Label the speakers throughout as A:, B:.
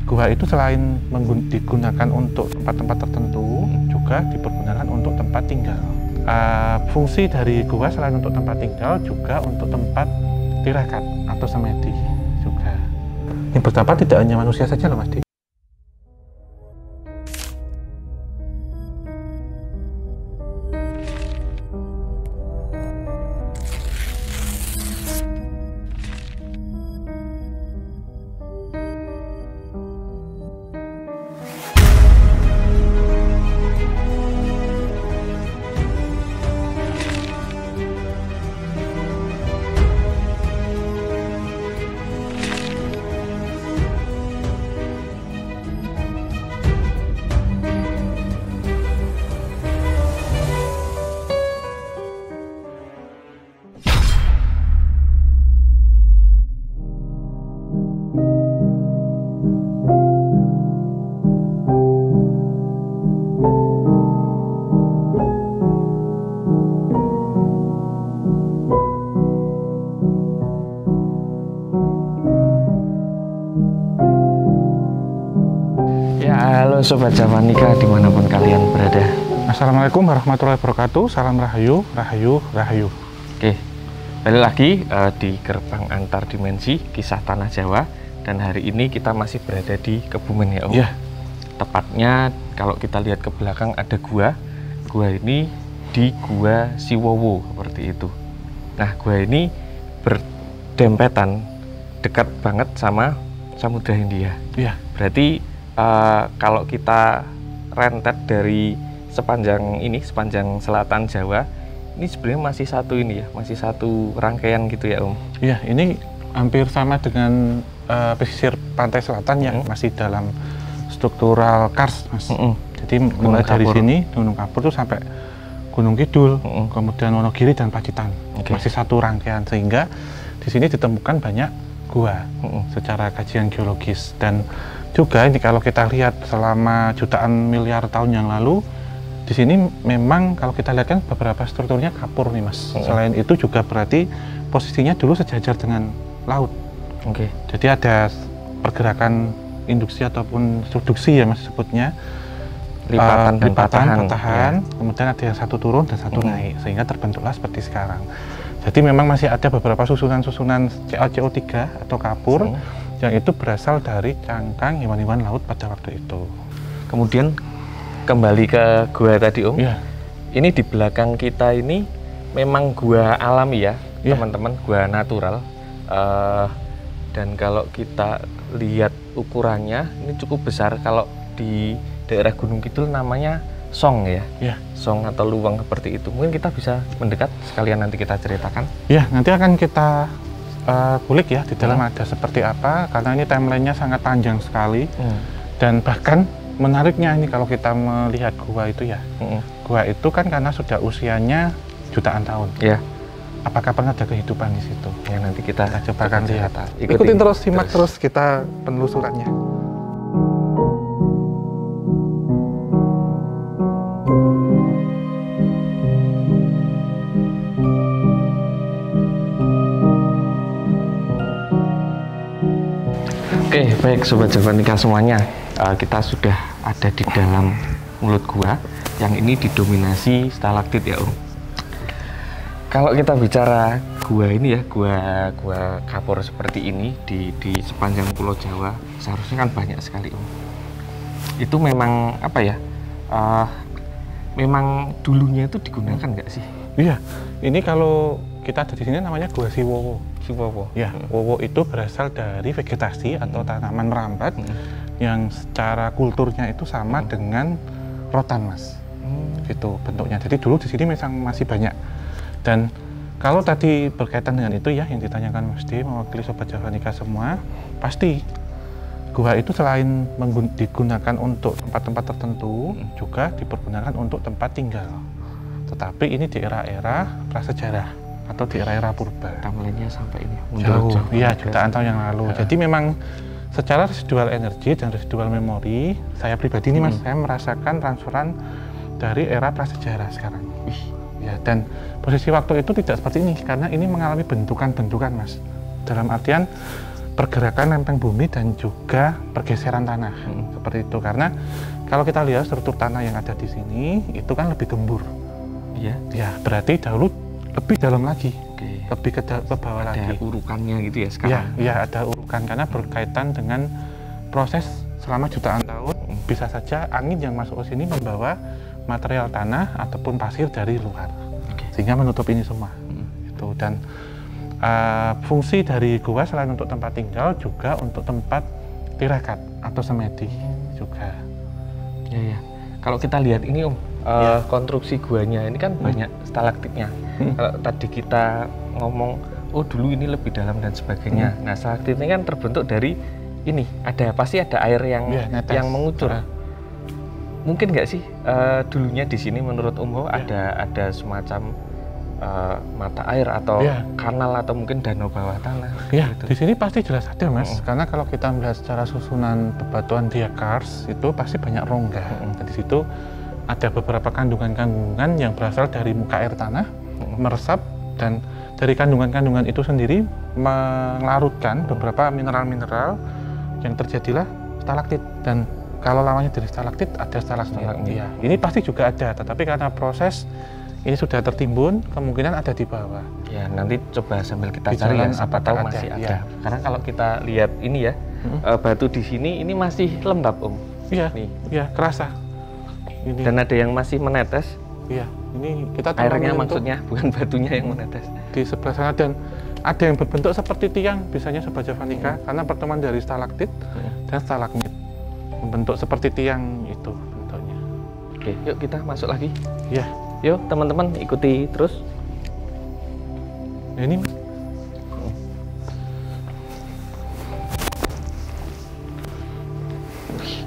A: Gua itu selain digunakan untuk tempat-tempat tertentu, juga dipergunakan untuk tempat tinggal. Fungsi dari gua selain untuk tempat tinggal, juga untuk tempat tirakat atau semedi juga. Yang pertama tidak hanya manusia saja loh Mas Di.
B: Halo Sobat Javanika dimanapun kalian berada.
A: Assalamualaikum warahmatullahi wabarakatuh. Salam rahayu, rahayu, rahayu.
B: Oke, balik lagi di gerbang antar dimensi kisah tanah Jawa. Dan hari ini kita masih berada di Kebumen ya Om.
A: Iya.
B: Tepatnya kalau kita lihat ke belakang ada gua. Gua ini di Gua Siwowo seperti itu. Nah, gua ini berdempetan dekat banget sama Samudra Hindia.
A: Iya.
B: Berarti kalau kita rentet dari sepanjang selatan Jawa, ini sebenarnya masih satu ini ya, masih satu rangkaian gitu ya Om.
A: Iya, ini hampir sama dengan pesisir pantai selatan yang masih dalam struktural kars, Mas. Jadi mulai dari sini Gunung Kapur tuh sampai Gunung Kidul, kemudian Wonogiri dan Pacitan, masih satu rangkaian, sehingga di sini ditemukan banyak gua secara kajian geologis. Dan juga ini kalau kita lihat selama jutaan miliar tahun yang lalu, di sini memang kalau kita lihat kan beberapa strukturnya kapur nih Mas. Selain itu juga berarti posisinya dulu sejajar dengan laut. Jadi ada pergerakan induksi ataupun subduksi ya Mas sebutnya,
B: lipatan dan
A: patahan,
B: ya.
A: Kemudian ada yang satu turun dan satu naik, sehingga terbentuklah seperti sekarang. Jadi memang masih ada beberapa susunan-susunan CO3 atau kapur yang itu berasal dari cangkang hewan-hewan laut pada waktu itu.
B: Kemudian kembali ke gua tadi Om.
A: Iya.
B: Ini di belakang kita ini memang gua alami ya teman-teman, gua natural. Dan kalau kita lihat ukurannya ini cukup besar. Kalau di daerah Gunung Kidul namanya song ya, song atau luwang seperti itu. Mungkin kita bisa mendekat sekalian nanti kita ceritakan.
A: Ya, nanti akan kita kulik ya di dalam ada seperti apa, karena ini timelinenya sangat panjang sekali. Dan bahkan menariknya ini kalau kita melihat gua itu ya, gua itu kan karena sudah usianya jutaan tahun. Apakah pernah ada kehidupan di situ?
B: Ya nanti kita
A: coba akan lihat.
B: Ikutin
A: Ikutin terus, simak terus kita penelusurannya.
B: Oke, baik Sobat Javanika semuanya, kita sudah ada di dalam mulut gua yang ini didominasi stalaktit ya Om. Kalau kita bicara gua ini ya, gua kapur seperti ini di sepanjang Pulau Jawa, seharusnya kan banyak sekali Om. Itu memang apa ya, memang dulunya itu digunakan nggak sih?
A: Iya, ini kalau kita ada di sini namanya Gua Siwowo. Ya, wowo itu berasal dari vegetasi atau tanaman merambat yang secara kulturnya itu sama dengan rotan Mas. Gitu bentuknya. Jadi dulu di sini memang masih banyak. Dan kalau tadi berkaitan dengan itu ya yang ditanyakan Mas D mewakili Sobat Javanika semua, pasti gua itu selain digunakan untuk tempat-tempat tertentu, juga dipergunakan untuk tempat tinggal. Tetapi ini di era-era prasejarah atau di era-era purba.
B: Timelinenya sampai ini
A: jauh, iya jutaan tahun yang lalu. Jadi memang secara residual energi dan residual memori, saya pribadi ini Mas, saya merasakan transferan dari era prasejarah sekarang. Ya, dan posisi waktu itu tidak seperti ini karena ini mengalami bentukan-bentukan Mas. Dalam artian pergerakan lempeng bumi dan juga pergeseran tanah seperti itu. Karena kalau kita lihat struktur tanah yang ada di sini itu kan lebih gembur.
B: Iya.
A: Ya, berarti dahulu lebih dalam lagi.
B: Oke.
A: Lebih ke bawah
B: Ada
A: lagi.
B: urukannya gitu ya
A: Ya,
B: sekarang.
A: ya ada urukan karena berkaitan dengan proses selama jutaan tahun. Bisa saja angin yang masuk ke sini membawa material tanah ataupun pasir dari luar, sehingga menutup ini semua. Itu. Dan fungsi dari gua selain untuk tempat tinggal juga untuk tempat tirakat atau semedi juga.
B: Ya. Kalau kita lihat ini konstruksi guanya ini kan banyak stalaktitnya. Kalau tadi kita ngomong, oh dulu ini lebih dalam dan sebagainya. Nah, stalaktit ini kan terbentuk dari ini, pasti ada air yang mengucur. Mungkin nggak sih dulunya di sini menurut Om Ho ada semacam mata air atau kanal atau mungkin danau bawah tanah?
A: Ya,
B: gitu.
A: di sini pasti jelas ada, Mas. Karena kalau kita melihat secara susunan bebatuan dia kars itu pasti banyak rongga. Dan di situ ada beberapa kandungan-kandungan yang berasal dari muka air tanah, meresap, dan dari kandungan-kandungan itu sendiri melarutkan beberapa mineral-mineral yang terjadilah stalaktit. Dan kalau lawannya dari stalaktit ada stalagmit. Ya, ini pasti juga ada, tetapi karena proses ini sudah tertimbun, kemungkinan ada di bawah.
B: Ya, nanti coba sambil kita
A: Di
B: cari ya,
A: jalan
B: siapa tahu masih ada.
A: Ya.
B: Karena kalau kita lihat ini ya, batu di sini ini masih lembab, Om.
A: Iya,
B: Nih.
A: iya, kerasa. Ini.
B: Dan ada yang masih menetes.
A: Iya, ini kita
B: airnya maksudnya, bukan batunya yang menetes.
A: Di sebelah sana, dan ada yang berbentuk seperti tiang, biasanya Sobat Javanica, karena pertemuan dari stalaktit dan stalagmit. Membentuk seperti tiang itu bentuknya.
B: Oke, yuk kita masuk lagi.
A: Iya.
B: Yuk teman-teman ikuti terus.
A: Nah, ini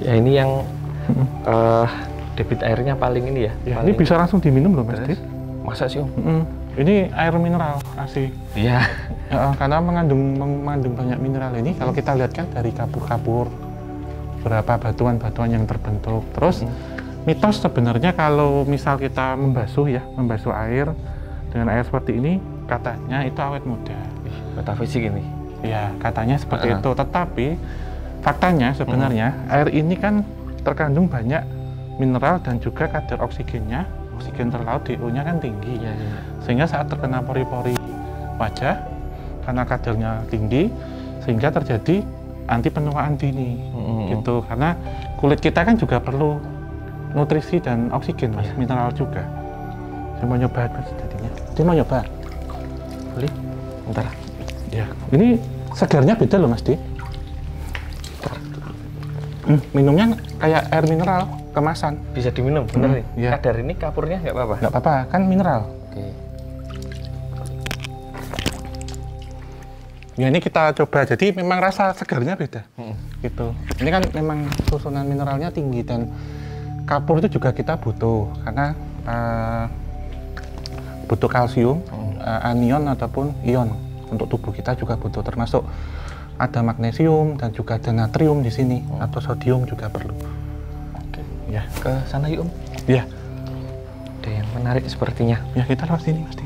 B: ya ini yang debit airnya paling ini ya.
A: Ya,
B: paling
A: ini bisa langsung diminum loh, Mas.
B: Masa sih, Om?
A: Ini air mineral asli.
B: Iya.
A: Ya, karena mengandung banyak mineral ini. Kalau kita lihat kan dari kapur-kapur, berapa batuan-batuan yang terbentuk. Terus mitos sebenarnya kalau misal kita membasuh air dengan air seperti ini, katanya itu awet muda.
B: Metafisik ini.
A: Ya, katanya seperti itu. Tetapi faktanya sebenarnya air ini kan terkandung banyak mineral dan juga kadar oksigennya, oksigen terlaut DO-nya kan tinggi. Sehingga saat terkena pori-pori wajah, karena kadarnya tinggi, sehingga terjadi anti penuaan dini. Gitu. Karena kulit kita kan juga perlu nutrisi dan oksigen, Mas, mineral juga. Saya mau nyoba, Mas, tadinya. Dia mau nyoba. Boleh?
B: Bentar.
A: Ya, ini segarnya beda loh, Mas Di. Minumnya kayak air mineral kemasan.
B: Bisa diminum, bener nih?
A: Ya.
B: Kadar ini kapurnya nggak apa-apa?
A: Nggak apa-apa, kan mineral.
B: Oke.
A: Ya, ini kita coba. Jadi memang rasa segarnya beda. Gitu. Ini kan memang susunan mineralnya tinggi, dan kapur itu juga kita butuh karena butuh kalsium, anion ataupun ion untuk tubuh kita juga butuh, termasuk ada magnesium dan juga ada natrium di sini atau sodium juga perlu.
B: Oke.
A: Ya,
B: Ke sana yuk, Om.
A: ya,
B: Ada yang menarik sepertinya.
A: ya, kita lewat sini, Mas Di.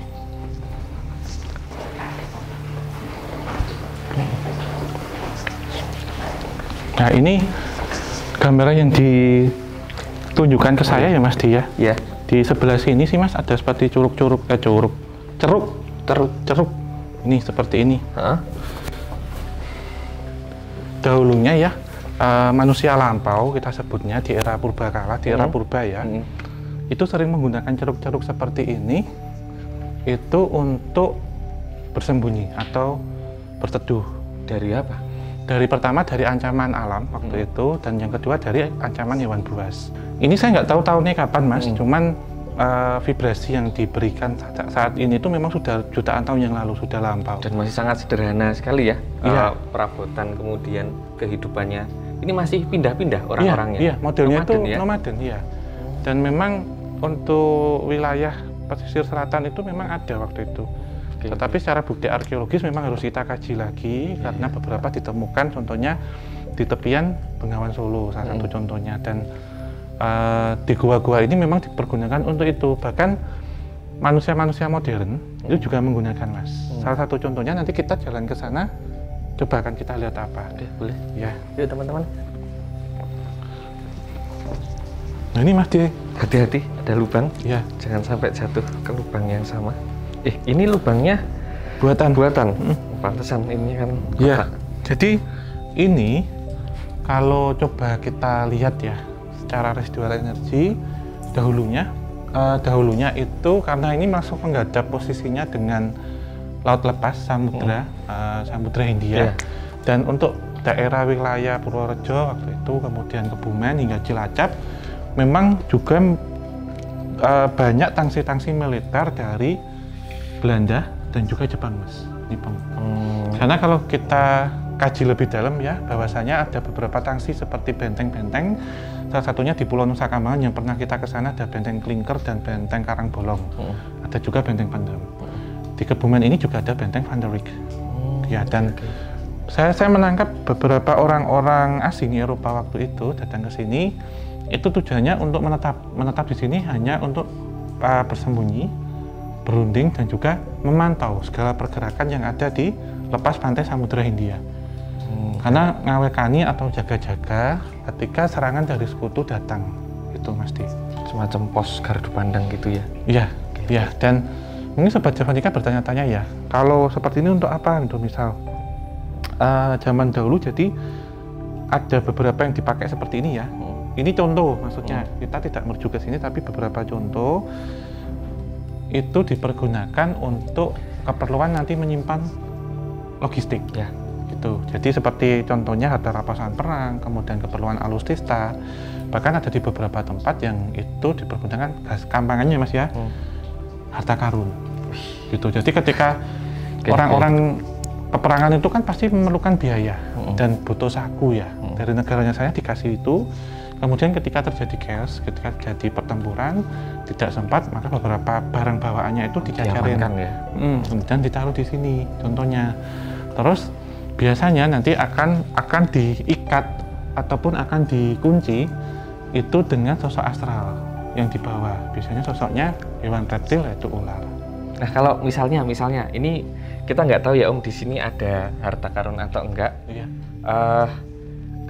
A: Nah, ini gambaran yang ditunjukkan ke saya ya, Mas Di ya.
B: Ya.
A: Di sebelah sini sih, Mas, ada seperti ceruk. Ini seperti ini. Dahulunya ya, manusia lampau kita sebutnya di era purbakala, di era purba ya, itu sering menggunakan ceruk-ceruk seperti ini itu untuk bersembunyi atau berteduh.
B: Dari apa?
A: Dari pertama dari ancaman alam waktu itu, dan yang kedua dari ancaman hewan buas. Ini saya nggak tahu tahunnya kapan, Mas, cuman vibrasi yang diberikan saat ini itu memang sudah jutaan tahun yang lalu, sudah lampau.
B: Dan masih sangat sederhana sekali ya.
A: Iya.
B: Perabotan kemudian kehidupannya. Ini masih pindah-pindah orang-orangnya.
A: Iya, modelnya
B: nomaden,
A: itu nomaden, ya. Dan memang untuk wilayah pesisir selatan itu memang ada waktu itu. Tetapi secara bukti arkeologis memang harus kita kaji lagi, karena beberapa ditemukan, contohnya di tepian Bengawan Solo, salah satu contohnya. Dan di gua-gua ini memang dipergunakan untuk itu. Bahkan manusia-manusia modern itu juga menggunakan, Mas. Salah satu contohnya nanti kita jalan ke sana, Coba kan kita lihat apa.
B: Oke, boleh.
A: Ya.
B: Yuk teman-teman.
A: Nah ini Mas di.
B: Hati-hati, ada lubang.
A: Ya.
B: Jangan sampai jatuh ke lubang yang sama. Ini lubangnya
A: Buatan.
B: Pantesan ini kan.
A: Ya. Jadi ini kalau coba kita lihat ya secara residual energi dahulunya itu karena ini masuk menghadap posisinya dengan laut lepas samudra Hindia. Dan untuk daerah wilayah Purworejo waktu itu, kemudian Kebumen hingga Cilacap memang juga banyak tangsi-tangsi militer dari Belanda dan juga Jepang, Mas. Nippon. Karena kalau kita kaji lebih dalam ya, bahwasanya ada beberapa tangsi seperti benteng-benteng, salah satunya di Pulau Nusa Kambangan yang pernah kita ke sana ada benteng Klinker dan benteng Karangbolong. Ada juga benteng Pandam. Di Kebumen ini juga ada benteng Van der Wijk. Ya, dan saya menangkap beberapa orang-orang asing Eropa waktu itu datang ke sini, itu tujuannya untuk menetap di sini hanya untuk bersembunyi, berunding, dan juga memantau segala pergerakan yang ada di lepas pantai Samudra Hindia. Karena ngawekani atau jaga-jaga ketika serangan dari sekutu datang, itu Mas Di.
B: Semacam pos gardu pandang gitu ya?
A: Iya, iya. Dan mungkin Sobat Javanika bertanya-tanya ya, kalau seperti ini untuk apa? Untuk misal zaman dahulu jadi ada beberapa yang dipakai seperti ini ya. Ini contoh, maksudnya kita tidak merujuk ke sini, tapi beberapa contoh itu dipergunakan untuk keperluan nanti menyimpan logistik ya. Gitu. Jadi seperti contohnya harta rampasan perang, kemudian keperluan alustista, bahkan ada di beberapa tempat yang itu dipergunakan gas kampangannya Mas ya, harta karun. Gitu. Jadi ketika orang-orang peperangan itu kan pasti memerlukan biaya dan butuh saku ya. Dari negaranya saya dikasih itu. Kemudian ketika terjadi chaos, ketika terjadi pertempuran, tidak sempat, maka beberapa barang bawaannya itu dijajarin
B: ya?
A: Dan ditaruh di sini, contohnya. Terus biasanya nanti akan diikat ataupun akan dikunci itu dengan sosok astral yang dibawa. Biasanya sosoknya hewan reptil, yaitu ular.
B: Nah kalau misalnya ini kita nggak tahu ya Om, di sini ada harta karun atau enggak.
A: Iya.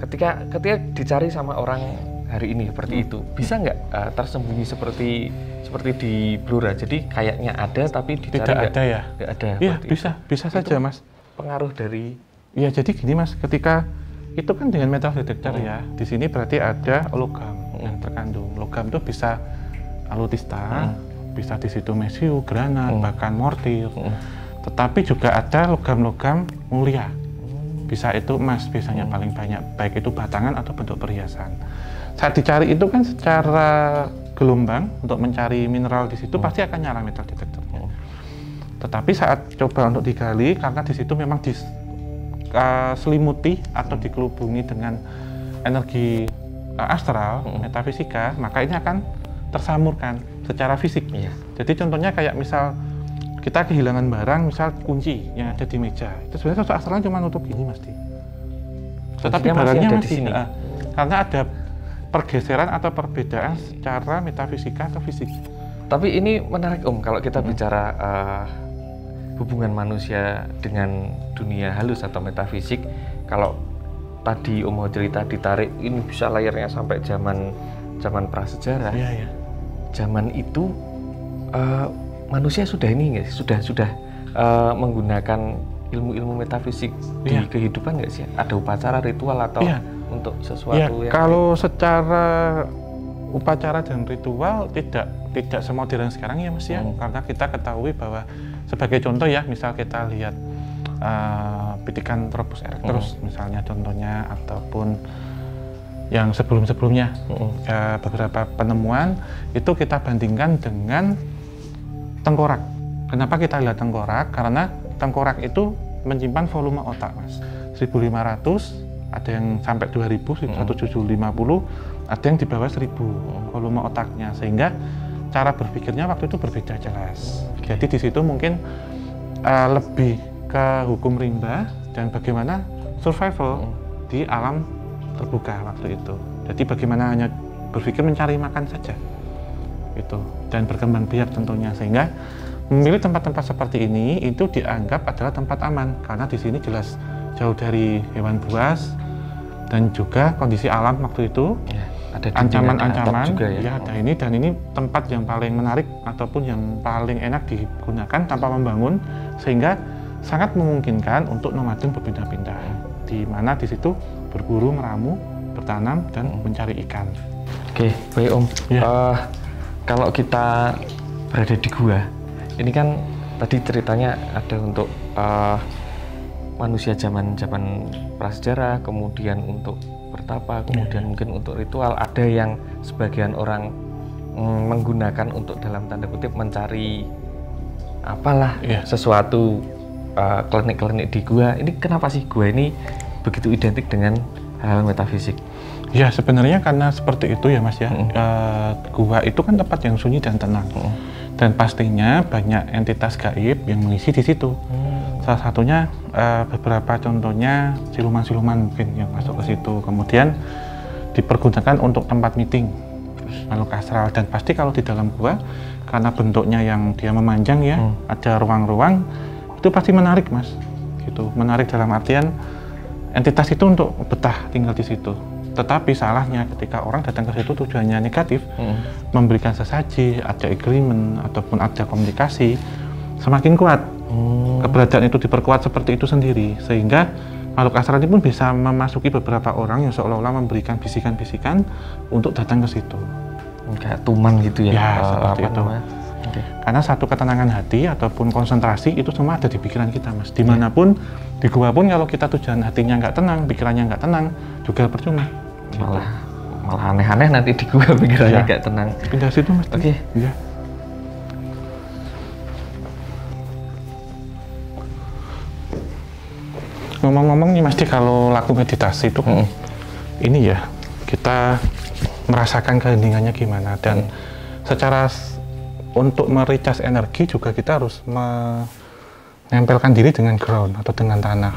B: Ketika dicari sama orang hari ini seperti itu, bisa nggak tersembunyi seperti di Blora? Jadi kayaknya ada tapi dicari
A: tidak ada ya?
B: Nggak ada.
A: Iya, bisa saja Mas.
B: Pengaruh dari?
A: Ya jadi gini Mas, ketika itu kan dengan metal detektor ya, di sini berarti ada logam yang terkandung. Logam itu bisa alutista, bisa di situ mesiu, granat, bahkan mortir. Tetapi juga ada logam-logam mulia. Bisa itu emas biasanya paling banyak, baik itu batangan atau bentuk perhiasan. Saat dicari itu kan secara gelombang untuk mencari mineral di situ pasti akan nyala metal detektornya. Tetapi saat coba untuk digali, karena di situ memang diselimuti atau dikelubungi dengan energi astral, metafisika, maka ini akan tersamurkan secara fisik. Jadi contohnya kayak misal kita kehilangan barang, misal kunci yang ada di meja, itu sebenarnya sosok astralnya cuma nutup gini Mas Di. Tetapi barangnya masih di sini. Karena ada pergeseran atau perbedaan secara metafisika atau fisik.
B: Tapi ini menarik Om, kalau kita bicara hubungan manusia dengan dunia halus atau metafisik. Kalau tadi Om mau cerita ditarik, ini bisa layarnya sampai zaman prasejarah.
A: Iya.
B: Zaman itu manusia sudah ini nggak sih? Sudah menggunakan ilmu-ilmu metafisik di kehidupan nggak sih? Ada upacara ritual atau untuk sesuatu yang
A: kalau secara upacara dan ritual tidak semodern sekarang ya Mas ya. Karena kita ketahui bahwa sebagai contoh ya, misal kita lihat Pithecanthropus erectus misalnya contohnya, ataupun yang sebelum-sebelumnya beberapa penemuan itu kita bandingkan dengan tengkorak. Kenapa kita lihat tengkorak? Karena tengkorak itu menyimpan volume otak Mas. 1500, ada yang sampai 2000, 1750, ada yang di bawah 1000 volume otaknya, sehingga cara berpikirnya waktu itu berbeda jelas. Jadi di situ mungkin lebih ke hukum rimba dan bagaimana survival di alam terbuka waktu itu. Jadi bagaimana hanya berpikir mencari makan saja. Itu dan berkembang biak tentunya, sehingga memilih tempat-tempat seperti ini itu dianggap adalah tempat aman karena di sini jelas jauh dari hewan buas dan juga kondisi alam waktu itu.
B: Ya, ada
A: ancaman-ancaman
B: juga ya.
A: Ya, ada ini, dan ini tempat yang paling menarik ataupun yang paling enak digunakan tanpa membangun, sehingga sangat memungkinkan untuk nomaden berpindah-pindah, di mana di situ berburu, meramu, bertanam dan mencari ikan.
B: Oke, baik Om.
A: Ya.
B: Kalau kita berada di gua, ini kan tadi ceritanya ada untuk manusia zaman prasejarah, kemudian untuk bertapa, kemudian mungkin untuk ritual. Ada yang sebagian orang menggunakan untuk dalam tanda kutip mencari apalah sesuatu, klinik-klinik di gua. Ini kenapa sih gua ini begitu identik dengan hal metafisik?
A: Ya, sebenarnya karena seperti itu ya Mas ya. Gua itu kan tempat yang sunyi dan tenang. Dan pastinya banyak entitas gaib yang mengisi di situ. Salah satunya beberapa contohnya siluman-siluman mungkin yang masuk ke situ. Kemudian dipergunakan untuk tempat meeting makhluk astral. Dan pasti kalau di dalam gua, karena bentuknya yang dia memanjang ya, ada ruang-ruang, itu pasti menarik Mas. Gitu. Menarik dalam artian entitas itu untuk betah tinggal di situ. Tetapi salahnya ketika orang datang ke situ tujuannya negatif, memberikan sesaji, ada agreement ataupun ada komunikasi, semakin kuat. Keberadaan itu diperkuat seperti itu sendiri, sehingga makhluk astral ini pun bisa memasuki beberapa orang yang seolah-olah memberikan bisikan-bisikan untuk datang ke situ.
B: Kayak tuman gitu ya?
A: Ya, seperti itu. Okay. Karena satu ketenangan hati ataupun konsentrasi itu semua ada di pikiran kita Mas. Dimanapun, di gua pun kalau kita tujuan hatinya nggak tenang, pikirannya nggak tenang, juga percuma.
B: Malah aneh-aneh nanti di gua pikirannya nggak tenang.
A: Pindah situ Mas.
B: Oke.
A: Ya. Ngomong-ngomong nih Mas, kalau laku meditasi itu ini ya, kita merasakan keheningannya gimana, dan secara untuk merecharge energi juga kita harus menempelkan diri dengan ground atau dengan tanah.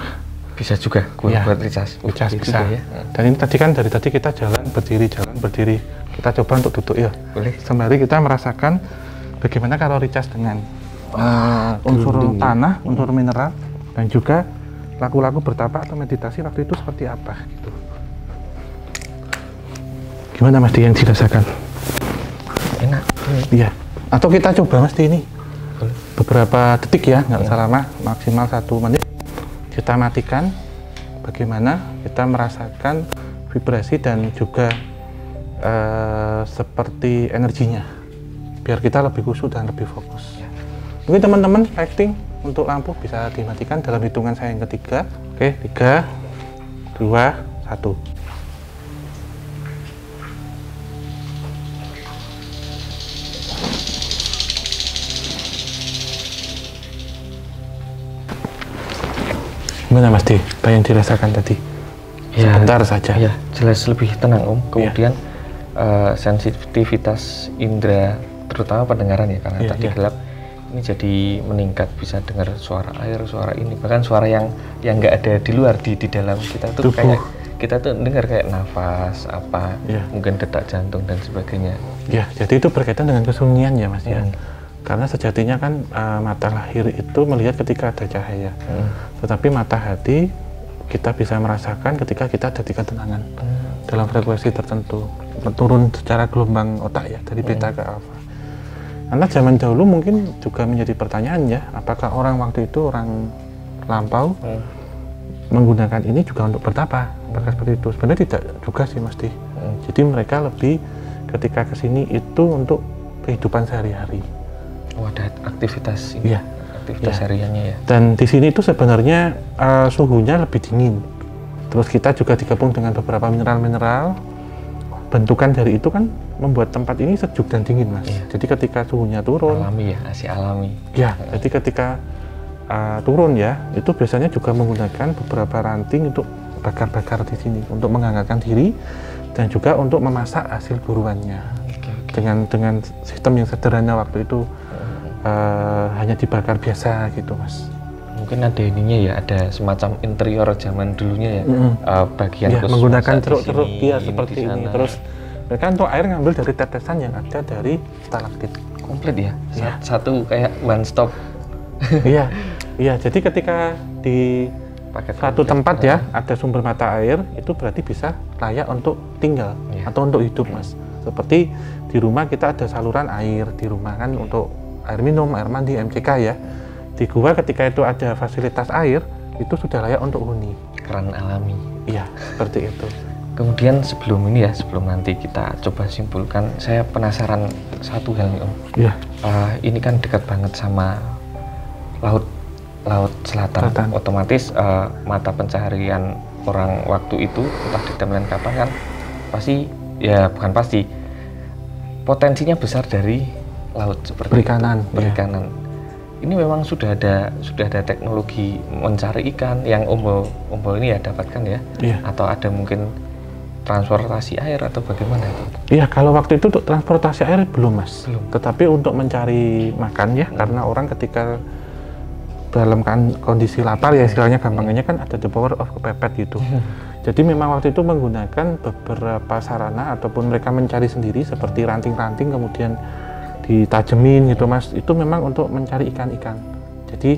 B: Bisa juga buat recharge.
A: Recharge bisa. Ya. Dan ini tadi kan dari tadi kita jalan berdiri. Kita coba untuk duduk ya.
B: Boleh.
A: Sembari kita merasakan bagaimana kalau recharge dengan unsur tanah, unsur mineral, dan juga laku-laku bertapa atau meditasi waktu itu seperti apa gitu. Gimana Mas yang dirasakan?
B: Enak.
A: Iya. Atau kita coba Mas ini beberapa detik ya, nggak usah lama, maksimal 1 menit. Kita matikan, bagaimana kita merasakan vibrasi dan juga seperti energinya, biar kita lebih khusyuk dan lebih fokus. Mungkin teman-teman acting untuk lampu bisa dimatikan dalam hitungan saya yang ketiga. Oke, 3, 2, 1. Gimana Mas apa yang dirasakan tadi?
B: Ya,
A: sebentar saja.
B: Ya, jelas lebih tenang Om. Kemudian sensitivitas indera, terutama pendengaran ya, karena tadi gelap, ini jadi meningkat, bisa dengar suara air, suara ini, bahkan suara yang nggak ada di luar, di dalam kita tuh kayak kita tuh dengar kayak nafas apa, mungkin detak jantung dan sebagainya. Ya,
A: jadi itu berkaitan dengan kesunyian ya Mas ya. Karena sejatinya kan mata lahir itu melihat ketika ada cahaya, tetapi mata hati kita bisa merasakan ketika kita ada di ketenangan dalam frekuensi tertentu, turun secara gelombang otak ya, dari beta ke alfa. Karena zaman dahulu mungkin juga menjadi pertanyaan ya, apakah orang waktu itu, orang lampau menggunakan ini juga untuk bertapa, apakah seperti itu? Sebenarnya tidak juga sih Mas. Jadi mereka lebih ketika kesini itu untuk kehidupan sehari-hari.
B: Oh, ada aktivitas ini, aktivitas hariannya ya. Dan
A: di sini itu sebenarnya suhunya lebih dingin. Terus kita juga digabung dengan beberapa mineral-mineral. Bentukan dari itu kan membuat tempat ini sejuk dan dingin Mas. Jadi ketika suhunya turun,
B: alami ya, asli alami.
A: Ya, jadi ketika turun ya, itu biasanya juga menggunakan beberapa ranting untuk bakar-bakar di sini, untuk menghangatkan diri dan juga untuk memasak hasil buruannya. Dengan sistem yang sederhana waktu itu. Hanya dibakar biasa gitu Mas.
B: Mungkin ada ininya ya, ada semacam interior zaman dulunya ya, bagian
A: khusus menggunakan ceruk-ceruk seperti ini. Terus mereka untuk air ngambil dari tetesan yang ada dari stalaktit.
B: Komplit ya? Satu kayak one stop.
A: Iya, jadi ketika di satu tempat ya ada sumber mata air, itu berarti bisa layak untuk tinggal atau untuk hidup, Mas. Seperti di rumah kita ada saluran air di rumah kan untuk air minum, air mandi, MCK ya. Di gua ketika itu ada fasilitas air, itu sudah layak untuk huni.
B: Keran alami.
A: Iya, seperti itu.
B: Kemudian sebelum ini ya, sebelum nanti kita coba simpulkan, saya penasaran satu hal nih Om.
A: Iya.
B: Ini kan dekat banget sama laut selatan. Otomatis mata pencaharian orang waktu itu, entah di Damelan kapan kan, pasti ya bukan pasti, potensinya besar dari laut seperti
A: perikanan.
B: Perikanan. Ini memang sudah ada teknologi mencari ikan yang Om ini ya dapatkan ya?
A: Iya.
B: Atau ada mungkin transportasi air atau bagaimana itu?
A: Iya, kalau waktu itu untuk transportasi air belum, Mas. Belum. Tetapi untuk mencari makan ya, karena orang ketika dalam kondisi lapar ya istilahnya gampangnya kan ada the power of kepepet gitu. Jadi memang waktu itu menggunakan beberapa sarana ataupun mereka mencari sendiri seperti ranting-ranting kemudian ditajemin gitu, Mas. Itu memang untuk mencari ikan-ikan. Jadi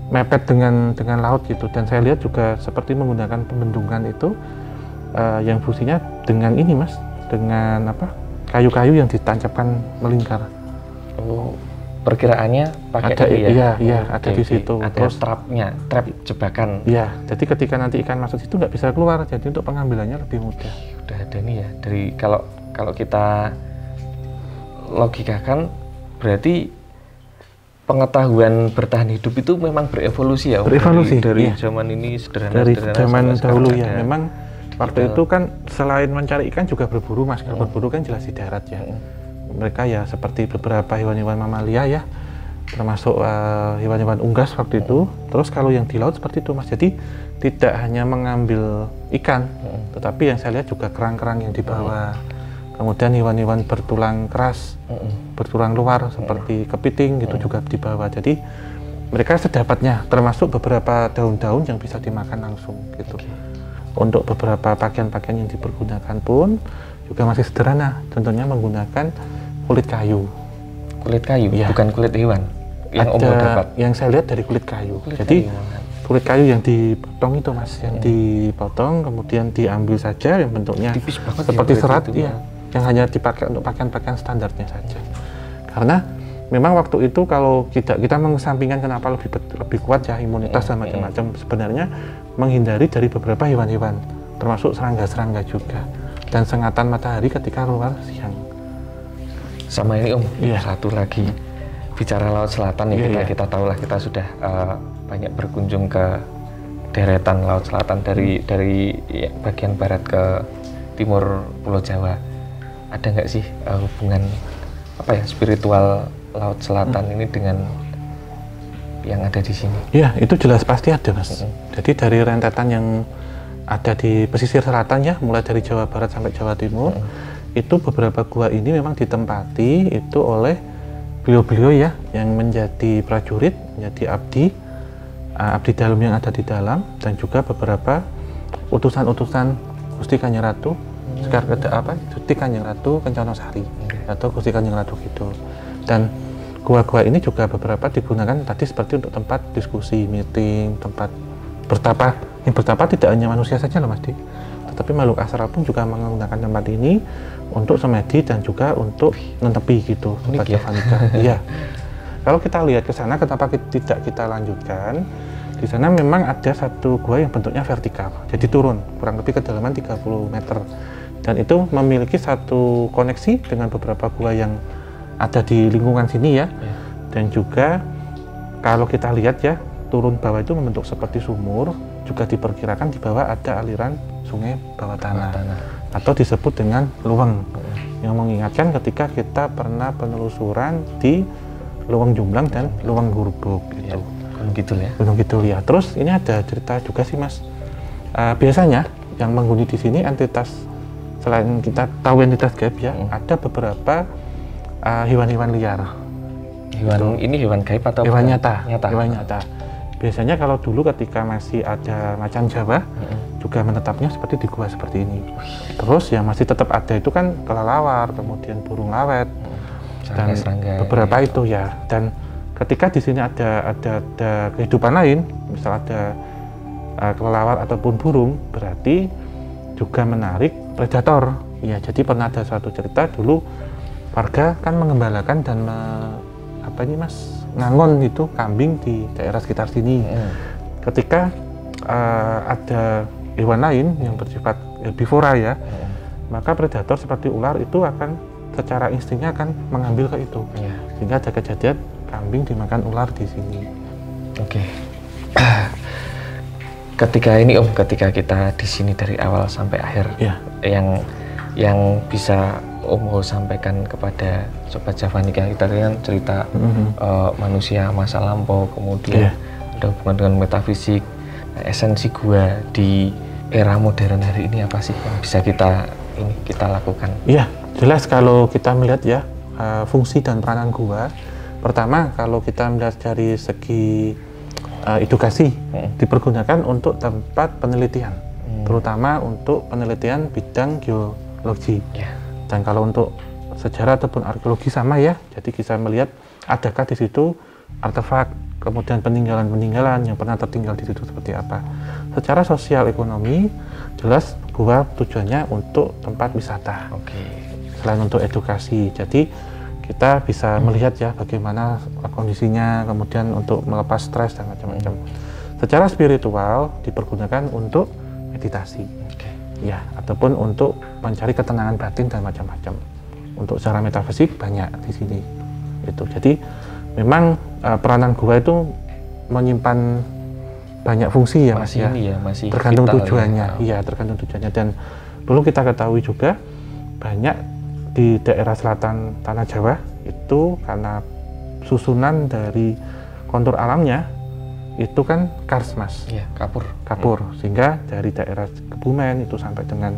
A: mepet dengan laut gitu. Dan saya lihat juga seperti menggunakan pembendungan itu yang fungsinya dengan ini, Mas, dengan apa, kayu-kayu yang ditancapkan melingkar.
B: Oh, perkiraannya pakai
A: ada
B: itu ya?
A: Iya, ada di situ.
B: Ada
A: terus
B: trap jebakan.
A: Iya, jadi ketika nanti ikan masuk situ nggak bisa keluar, jadi untuk pengambilannya lebih mudah.
B: Udah ada nih ya, dari kalau kita logikakan berarti pengetahuan bertahan hidup itu memang berevolusi ya?
A: Berevolusi
B: dari
A: iya.
B: Zaman ini sederhana
A: dari zaman dahulu ya, memang waktu
B: gitu.
A: itu kan selain mencari ikan juga berburu, Mas. Kalau berburu kan jelas di darat ya. Mereka ya seperti beberapa hewan-hewan mamalia ya, termasuk hewan-hewan unggas waktu itu. Terus kalau yang di laut seperti itu, Mas. Jadi tidak hanya mengambil ikan, tetapi yang saya lihat juga kerang-kerang yang dibawa. Kemudian hewan-hewan bertulang keras, bertulang luar seperti kepiting gitu juga dibawa. Jadi mereka sedapatnya, termasuk beberapa daun-daun yang bisa dimakan langsung gitu. Untuk beberapa pakaian-pakaian yang dipergunakan pun juga masih sederhana, contohnya menggunakan kulit kayu.
B: Kulit kayu, ya. Bukan kulit hewan yang Om dapat?
A: Yang saya lihat dari kulit kayu. Jadi kulit kayu yang dipotong itu, Mas, yang dipotong kemudian diambil saja yang bentuknya tipis banget seperti serat ya, yang hanya dipakai untuk pakaian-pakaian standarnya saja. Karena memang waktu itu kalau kita mengesampingkan kenapa lebih kuat ya imunitas dan macam-macam, sebenarnya menghindari dari beberapa hewan-hewan termasuk serangga-serangga juga dan sengatan matahari ketika keluar siang.
B: Sama ini Om, satu lagi bicara laut selatan ya, kita tahulah kita sudah banyak berkunjung ke deretan laut selatan dari ya, bagian barat ke timur Pulau Jawa. Ada nggak sih hubungan apa ya spiritual laut selatan ini dengan yang ada di sini? Iya,
A: itu jelas pasti ada, Mas. Jadi dari rentetan yang ada di pesisir selatan ya, mulai dari Jawa Barat sampai Jawa Timur, itu beberapa gua ini memang ditempati itu oleh beliau-beliau ya, yang menjadi prajurit, menjadi abdi dalam yang ada di dalam, dan juga beberapa utusan-utusan Gusti Kanjeng Ratu, Gusti Kanjeng Ratu Kenconosari atau Gusti Kanjeng Ratu Kidul. Dan gua-gua ini juga beberapa digunakan tadi seperti untuk tempat diskusi, meeting, tempat bertapa. Yang bertapa tidak hanya manusia saja loh, Mas Di, tetapi makhluk astral pun juga menggunakan tempat ini untuk semedi dan juga untuk netepi gitu. Tempat ya? Iya. Kalau kita lihat ke sana, kenapa tidak kita lanjutkan? Di sana memang ada satu gua yang bentuknya vertikal, jadi turun kurang lebih kedalaman 30 meter, dan itu memiliki satu koneksi dengan beberapa gua yang ada di lingkungan sini ya. Dan juga kalau kita lihat ya, turun bawah itu membentuk seperti sumur, juga diperkirakan di bawah ada aliran sungai bawah tanah atau disebut dengan luweng, yang mengingatkan ketika kita pernah penelusuran di Luweng Jumblang dan Luweng Gurbuk gitu.
B: Gunung Kidul ya.
A: Gunung Kidul ya. Terus ini ada cerita juga sih, Mas. Biasanya yang menghuni di sini entitas, selain kita tahu entitas gaib ya, ada beberapa hewan-hewan liar.
B: Ini hewan gaib atau
A: hewan nyata? Hewan nyata. Biasanya kalau dulu ketika masih ada macan Jawa, juga menetapnya seperti di gua seperti ini. Terus yang masih tetap ada itu kan kelelawar, kemudian burung lawet, dan beberapa itu ya. Dan ketika di sini ada kehidupan lain, misal ada kelelawar ataupun burung, berarti juga menarik predator. Ya, jadi pernah ada suatu cerita dulu warga kan mengembalakan dan ngangon itu kambing di daerah sekitar sini. Ketika ada hewan lain yang bersifat herbivora ya, maka predator seperti ular itu akan secara instingnya akan mengambil ke itu. Sehingga ada kejadian kambing dimakan ular di sini.
B: Oke. Ketika kita di sini dari awal sampai akhir, yang bisa Om mau sampaikan kepada Sobat Javanica, kita kan cerita manusia masa lampau, kemudian ada hubungan dengan metafisik. Nah, esensi gua di era modern hari ini apa sih yang bisa kita lakukan?
A: Iya, jelas kalau kita melihat ya fungsi dan peranan gua. Pertama, kalau kita melihat dari segi edukasi, dipergunakan untuk tempat penelitian, terutama untuk penelitian bidang geologi. Dan kalau untuk sejarah ataupun arkeologi sama ya, jadi kita melihat adakah di situ artefak, kemudian peninggalan-peninggalan yang pernah tertinggal di situ seperti apa. Secara sosial ekonomi, jelas gua tujuannya untuk tempat wisata. Selain untuk edukasi, jadi kita bisa melihat ya bagaimana kondisinya, kemudian untuk melepas stres dan macam-macam. Secara spiritual dipergunakan untuk meditasi, ya, ataupun untuk mencari ketenangan batin dan macam-macam. Untuk secara metafisik banyak di sini. Itu. Jadi memang peranan gua itu menyimpan banyak fungsi ya, Mas ya.
B: Masih
A: tergantung
B: vital,
A: tujuannya. Iya, tergantung tujuannya. Dan perlu kita ketahui juga banyak di daerah selatan tanah Jawa itu karena susunan dari kontur alamnya itu kan kars, Mas. Kapur. Sehingga dari daerah Kebumen itu sampai dengan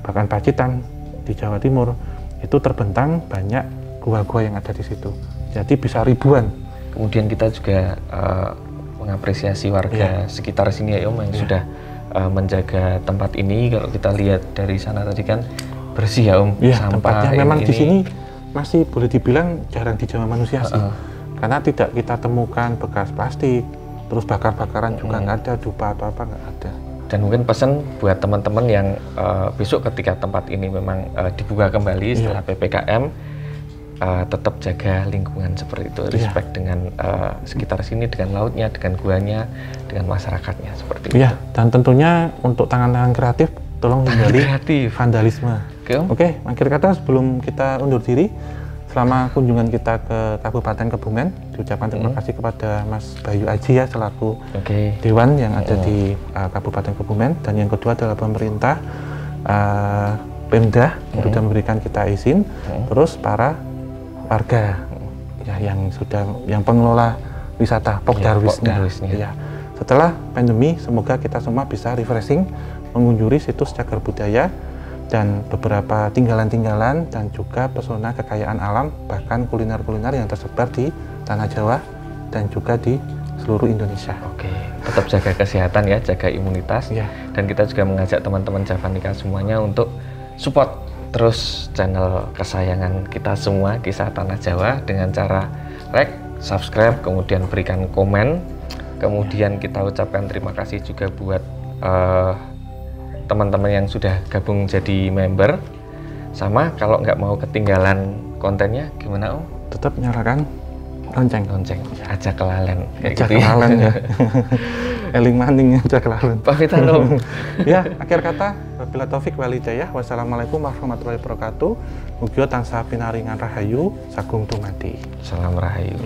A: bahkan Pacitan di Jawa Timur itu terbentang banyak gua-gua yang ada di situ. Jadi bisa ribuan.
B: Kemudian kita juga mengapresiasi warga sekitar sini ya Om yang sudah menjaga tempat ini. Kalau kita lihat dari sana tadi kan bersih ya Om.
A: Tempatnya memang di sini masih boleh dibilang jarang dijamah manusia sih. Karena tidak kita temukan bekas plastik, terus bakar-bakaran juga nggak ada, dupa atau apa nggak ada.
B: Dan mungkin pesan buat teman-teman yang besok ketika tempat ini memang dibuka kembali setelah PPKM, tetap jaga lingkungan seperti itu, respect dengan sekitar sini, dengan lautnya, dengan guanya, dengan masyarakatnya seperti itu.
A: Dan tentunya untuk tangan-tangan kreatif, tolong hindari vandalisme. Oke, akhir kata sebelum kita undur diri, selama kunjungan kita ke Kabupaten Kebumen, diucapkan terima kasih kepada Mas Bayu Aji ya selaku Dewan yang ada di Kabupaten Kebumen, dan yang kedua adalah pemerintah Pemda sudah memberikan kita izin, terus para warga ya yang pengelola wisata Pokdarwisnya. Ya. Setelah pandemi, semoga kita semua bisa refreshing, mengunjungi situs cagar budaya dan beberapa tinggalan-tinggalan dan juga pesona kekayaan alam, bahkan kuliner-kuliner yang tersebar di tanah Jawa dan juga di seluruh Indonesia.
B: Tetap jaga kesehatan ya, jaga imunitas. Dan kita juga mengajak teman-teman Javanica semuanya untuk support terus channel kesayangan kita semua, Kisah Tanah Jawa, dengan cara like, subscribe, kemudian berikan komen. Kemudian kita ucapkan terima kasih juga buat teman-teman yang sudah gabung jadi member. Sama kalau nggak mau ketinggalan kontennya gimana Om?
A: Tetap nyalakan lonceng.
B: Aja kelalen.
A: Aja kelalen ya. Eling maning aja kelalen.
B: Pamitan Om.
A: Ya, akhir kata wabillahi taufik wal hidayah. Wassalamualaikum warahmatullahi wabarakatuh. Mugia tansah pinaringan rahayu sagung tumati.
B: Salam rahayu.